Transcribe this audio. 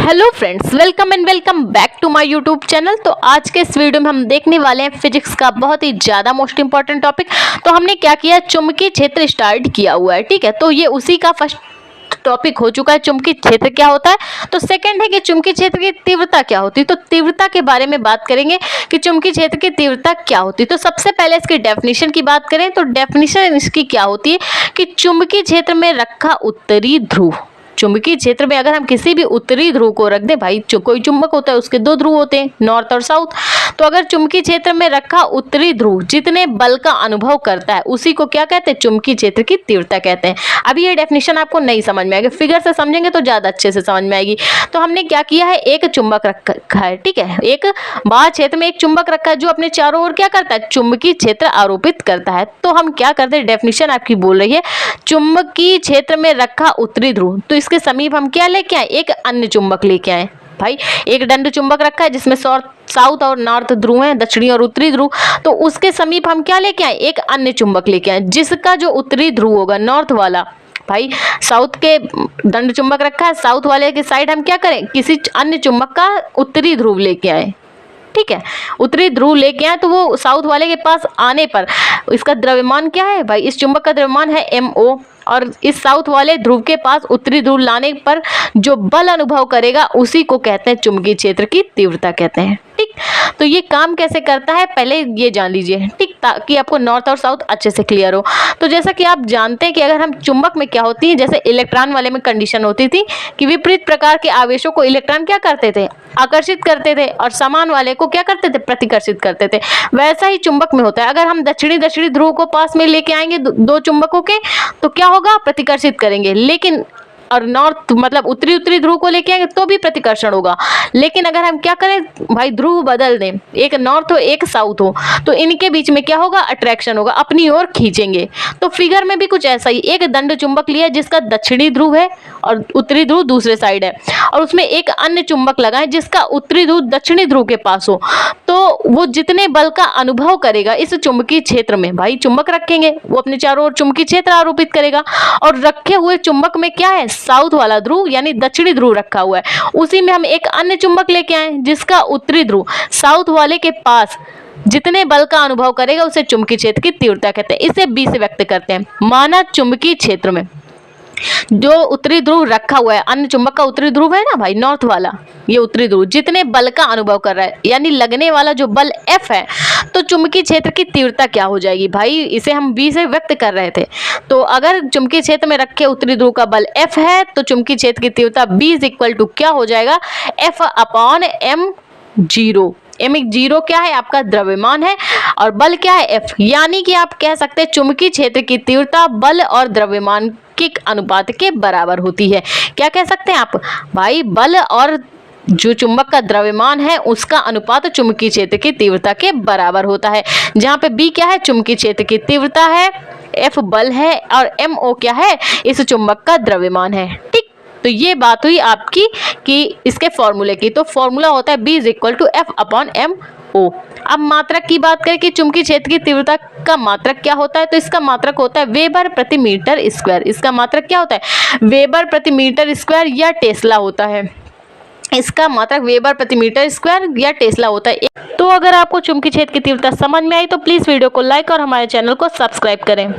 Hello friends, welcome back to my YouTube channel. तो आज के इस वीडियो में हम देखने वाले हैं फिजिक्स का बहुत ही ज़्यादा मोस्ट इंपॉर्टेंट टॉपिक। तो हमने क्या किया, चुंबकीय क्षेत्र स्टार्ट किया हुआ है, ठीक है। तो ये उसी का फर्स्ट टॉपिक हो चुका है, चुंबकीय क्षेत्र क्या होता है। तो सेकंड है कि चुंबकीय क्षेत्र की तीव्रता क्या होती है। तो तीव्रता के बारे में बात करेंगे कि चुंबकीय क्षेत्र की तीव्रता क्या होती है। तो सबसे पहले इसकी डेफिनेशन की बात करें तो डेफिनेशन इसकी क्या होती है कि चुंबकीय क्षेत्र में रखा उत्तरी ध्रुव, चुंबकीय क्षेत्र में अगर हम किसी भी उत्तरी ध्रुव को रख दें, भाई कोई चुंबक होता है उसके दो ध्रुव होते हैं, नॉर्थ और साउथ। तो अगर चुंबकीय क्षेत्र में रखा उत्तरी ध्रुव जितने बल का अनुभव करता है उसी को क्या कहते हैं, चुंबकीय क्षेत्र की तीव्रता कहते हैं। अभी ये डेफिनेशन आपको नहीं समझ में आएगी, फिगर से समझेंगे तो ज्यादा अच्छे से समझ में आएगी। तो हमने क्या किया है, एक चुंबक रखा है, ठीक है। एक बाह्य क्षेत्र में एक चुंबक रखा है जो अपने चारों ओर क्या करता है, चुंबकीय क्षेत्र आरोपित करता है। तो हम क्या करते हैं, डेफिनेशन आपकी बोल रही है चुंबकीय क्षेत्र में रखा उत्तरी ध्रुव, तो इसके समीप हम क्या लेके आए, एक अन्य चुंबक लेके आए। भाई एक दंड चुंबक रखा है जिसमें साउथ और नॉर्थ ध्रुव है, दक्षिणी और उत्तरी ध्रुव। तो उसके समीप हम क्या लेके आए, एक अन्य चुंबक लेके आए जिसका जो उत्तरी ध्रुव होगा, नॉर्थ वाला, भाई साउथ के दंड चुंबक रखा है, साउथ वाले के साइड हम क्या करें, किसी अन्य चुंबक का उत्तरी ध्रुव लेके आए, ठीक है। उत्तरी ध्रुव लेके आए तो वो साउथ वाले के पास आने पर इसका द्रव्यमान क्या है, भाई इस चुंबक का द्रव्यमान है MO, और इस साउथ वाले ध्रुव के पास उत्तरी ध्रुव लाने पर जो बल अनुभव करेगा उसी को कहते हैं चुंबकीय क्षेत्र की तीव्रता कहते हैं, ठीक। तो ये काम कैसे करता है पहले ये जान लीजिए, ठीक, ताकि आपको नॉर्थ और साउथ अच्छे से क्लियर हो। तो जैसा कि आप जानते हैं कि अगर हम चुंबक में क्या होती है, जैसे इलेक्ट्रॉन वाले में कंडीशन होती थी कि विपरीत प्रकार के आवेशों को इलेक्ट्रॉन क्या करते थे, आकर्षित करते थे, और समान वाले को क्या करते थे, प्रतिकर्षित करते थे। वैसा ही चुंबक में होता है, अगर हम दक्षिणी ध्रुव को पास में लेके आएंगे दो चुंबकों के, तो क्या होगा, प्रतिकर्षित करेंगे। लेकिन और नॉर्थ मतलब उत्तरी ध्रुव को लेके आएंगे तो भी प्रतिकर्षण होगा। लेकिन अगर हम क्या करें, भाई ध्रुव बदल दें, एक नॉर्थ हो एक साउथ हो, तो इनके बीच में क्या होगा, अट्रैक्शन होगा, अपनी ओर खींचेंगे। तो फिगर में भी कुछ ऐसा ही, एक दंड चुंबक लिया जिसका दक्षिणी ध्रुव है और उत्तरी ध्रुव दूसरे साइड है, और उसमें एक अन्य चुंबक लगाएं जिसका उत्तरी ध्रुव दक्षिणी ध्रुव के पास हो, तो वो जितने बल का अनुभव करेगा इस चुंबकीय क्षेत्र में, भाई चुंबक रखेंगे वो अपने चारों ओर चुंबकीय क्षेत्र आरोपित करेगा। और रखे हुए चुंबक में क्या है, साउथ वाला ध्रुव यानी दक्षिणी ध्रुव रखा हुआ है, उसी में हम एक अन्य चुंबक लेके आए जिसका उत्तरी ध्रुव साउथ वाले के पास जितने बल का अनुभव करेगा उसे चुंबकीय क्षेत्र की तीव्रता कहते हैं। इसे B से व्यक्त करते हैं। माना चुंबकीय क्षेत्र में जो उत्तरी ध्रुव रखा हुआ है, अन्य चुंबक का उत्तरी ध्रुव है ना भाई, नॉर्थ वाला, ये उत्तरी ध्रुव जितने बल का अनुभव कर रहा है यानी लगने वाला जो बल F है, तो चुंबकीय क्षेत्र की तीव्रता क्या हो जाएगी, भाई इसे हम B से व्यक्त कर रहे थे। तो अगर चुंबकीय क्षेत्र में रखे उत्तरी ध्रुव का बल F है तो चुंबकीय क्षेत्र की तीव्रता B इज इक्वल टू क्या हो जाएगा, F/m0। m0 क्या है, आपका द्रव्यमान है, और बल क्या है, F। यानी कि आप कह सकते हैं चुंबकीय क्षेत्र की तीव्रता बल और द्रव्यमान के अनुपात के बराबर होती है। क्या कह सकते हैं आप, भाई बल और जो चुंबक का द्रव्यमान है उसका अनुपात चुंबकीय क्षेत्र की तीव्रता के बराबर होता है। जहाँ पे B क्या है, चुंबकीय क्षेत्र की तीव्रता है, F बल है, और MO क्या है, इस चुंबक का द्रव्यमान है, ठीक। तो ये बात हुई आपकी कि इसके फॉर्मूले की। तो फॉर्मूला होता है B is equal to F/m0। अब मात्रक की बात करें कि चुंबकीय क्षेत्र की तीव्रता का मात्रक क्या होता है, तो इसका मात्रक होता है वेबर प्रति मीटर स्क्वायर। इसका मात्रक क्या होता है, वेबर प्रति मीटर स्क्वायर या टेस्ला होता है। इसका मात्रक वेबर प्रति मीटर स्क्वायर या टेस्ला होता है। तो अगर आपको चुंबकीय क्षेत्र की तीव्रता समझ में आई तो प्लीज वीडियो को लाइक और हमारे चैनल को सब्सक्राइब करें।